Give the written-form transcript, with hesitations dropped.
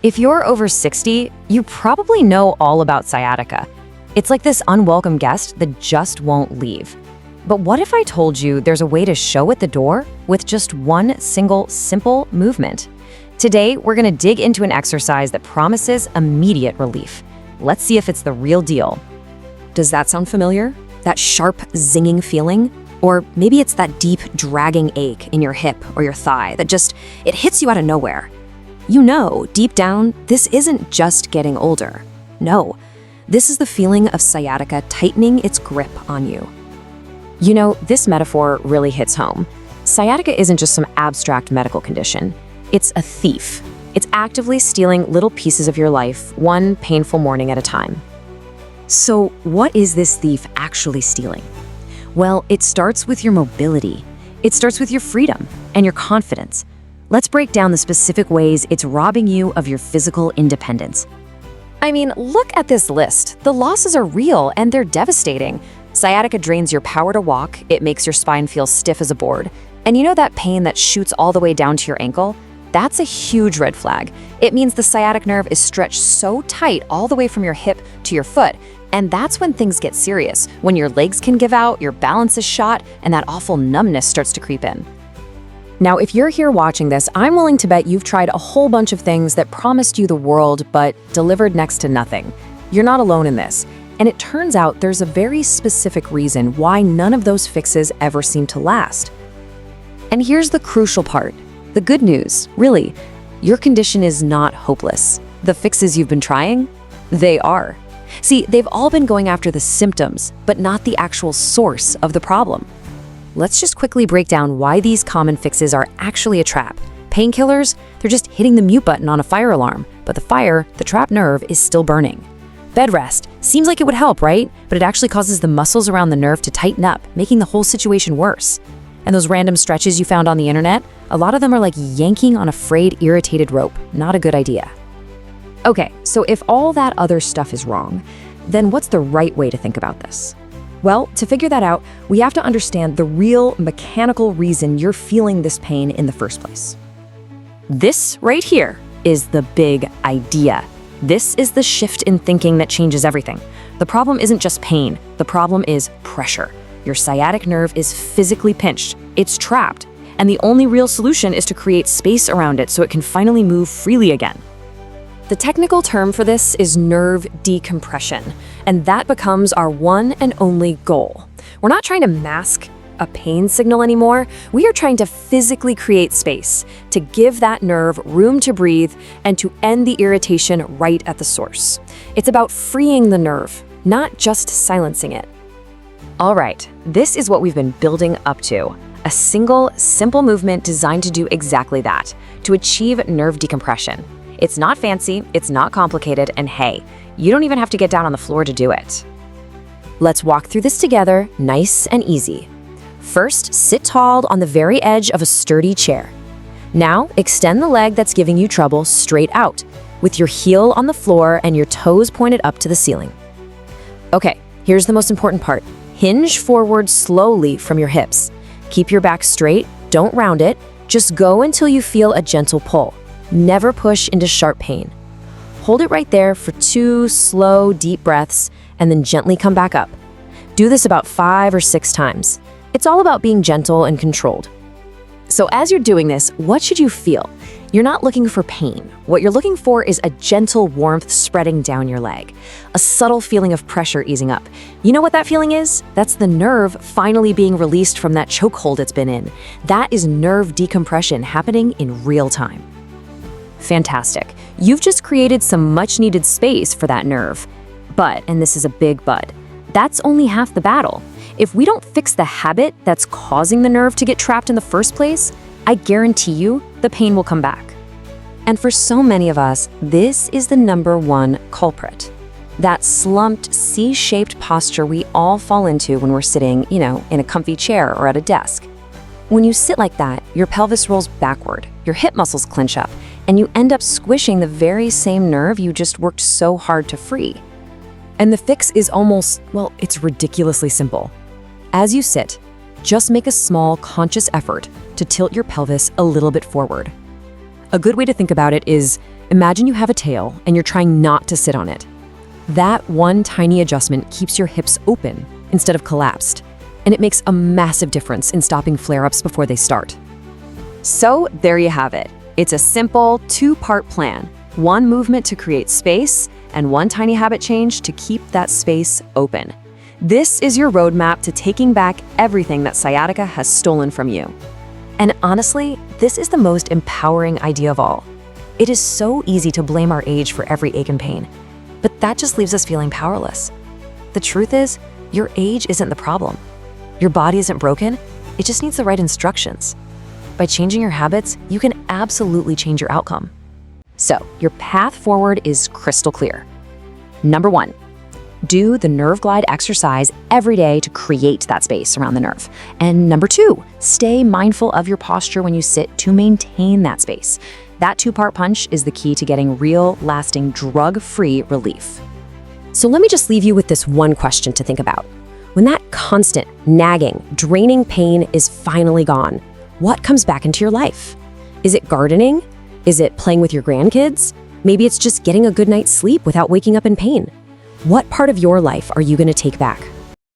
If you're over 60, you probably know all about sciatica. It's like this unwelcome guest that just won't leave. But what if I told you there's a way to show at the door with just one single simple movement? Today, we're going to dig into an exercise that promises immediate relief. Let's see if it's the real deal. Does that sound familiar? That sharp, zinging feeling? Or maybe it's that deep, dragging ache in your hip or your thigh that it hits you out of nowhere. You know, deep down, this isn't just getting older. No, this is the feeling of sciatica tightening its grip on you. You know, this metaphor really hits home. Sciatica isn't just some abstract medical condition. It's a thief. It's actively stealing little pieces of your life, one painful morning at a time. So, what is this thief actually stealing? Well, it starts with your mobility. It starts with your freedom and your confidence. Let's break down the specific ways it's robbing you of your physical independence. I mean, look at this list. The losses are real and they're devastating. Sciatica drains your power to walk, it makes your spine feel stiff as a board. And you know that pain that shoots all the way down to your ankle? That's a huge red flag. It means the sciatic nerve is stretched so tight all the way from your hip to your foot. And that's when things get serious, when your legs can give out, your balance is shot, and that awful numbness starts to creep in. Now, if you're here watching this, I'm willing to bet you've tried a whole bunch of things that promised you the world but delivered next to nothing. You're not alone in this. And it turns out there's a very specific reason why none of those fixes ever seem to last. And here's the crucial part. The good news, really, your condition is not hopeless. The fixes you've been trying, they are. See, they've all been going after the symptoms, but not the actual source of the problem. Let's just quickly break down why these common fixes are actually a trap. Painkillers, they're just hitting the mute button on a fire alarm, but the trapped nerve, is still burning. Bed rest, seems like it would help, right? But it actually causes the muscles around the nerve to tighten up, making the whole situation worse. And those random stretches you found on the internet, a lot of them are like yanking on a frayed, irritated rope. Not a good idea. Okay, so if all that other stuff is wrong, then what's the right way to think about this? Well, to figure that out, we have to understand the real mechanical reason you're feeling this pain in the first place. This right here is the big idea. This is the shift in thinking that changes everything. The problem isn't just pain, the problem is pressure. Your sciatic nerve is physically pinched, it's trapped, and the only real solution is to create space around it so it can finally move freely again. The technical term for this is nerve decompression, and that becomes our one and only goal. We're not trying to mask a pain signal anymore. We are trying to physically create space, to give that nerve room to breathe and to end the irritation right at the source. It's about freeing the nerve, not just silencing it. All right, this is what we've been building up to. A single, simple movement designed to do exactly that, to achieve nerve decompression. It's not fancy, it's not complicated, and hey, you don't even have to get down on the floor to do it. Let's walk through this together, nice and easy. First, sit tall on the very edge of a sturdy chair. Now, extend the leg that's giving you trouble straight out, with your heel on the floor and your toes pointed up to the ceiling. Okay, here's the most important part. Hinge forward slowly from your hips. Keep your back straight, don't round it, just go until you feel a gentle pull. Never push into sharp pain. Hold it right there for 2 slow, deep breaths, and then gently come back up. Do this about 5 or 6 times. It's all about being gentle and controlled. So as you're doing this, what should you feel? You're not looking for pain. What you're looking for is a gentle warmth spreading down your leg, a subtle feeling of pressure easing up. You know what that feeling is? That's the nerve finally being released from that chokehold it's been in. That is nerve decompression happening in real time. Fantastic. You've just created some much-needed space for that nerve. But, and this is a big but, that's only half the battle. If we don't fix the habit that's causing the nerve to get trapped in the first place, I guarantee you the pain will come back. And for so many of us, this is the #1 culprit. That slumped, C-shaped posture we all fall into when we're sitting, in a comfy chair or at a desk. When you sit like that, your pelvis rolls backward, your hip muscles clench up, and you end up squishing the very same nerve you just worked so hard to free. And the fix is it's ridiculously simple. As you sit, just make a small, conscious effort to tilt your pelvis a little bit forward. A good way to think about it is Imagine you have a tail and you're trying not to sit on it. That one tiny adjustment keeps your hips open instead of collapsed, and it makes a massive difference in stopping flare-ups before they start. So there you have it. It's a simple two-part plan. One movement to create space and one tiny habit change to keep that space open. This is your roadmap to taking back everything that sciatica has stolen from you. And honestly, this is the most empowering idea of all. It is so easy to blame our age for every ache and pain, but that just leaves us feeling powerless. The truth is, your age isn't the problem. Your body isn't broken, it just needs the right instructions. By changing your habits, you can absolutely change your outcome. So, your path forward is crystal clear. Number 1, do the nerve glide exercise every day to create that space around the nerve. And number 2, stay mindful of your posture when you sit to maintain that space. That two-part punch is the key to getting real, lasting, drug-free relief. So let me just leave you with this one question to think about. When that constant, nagging, draining pain is finally gone, what comes back into your life? Is it gardening? Is it playing with your grandkids? Maybe it's just getting a good night's sleep without waking up in pain. What part of your life are you going to take back?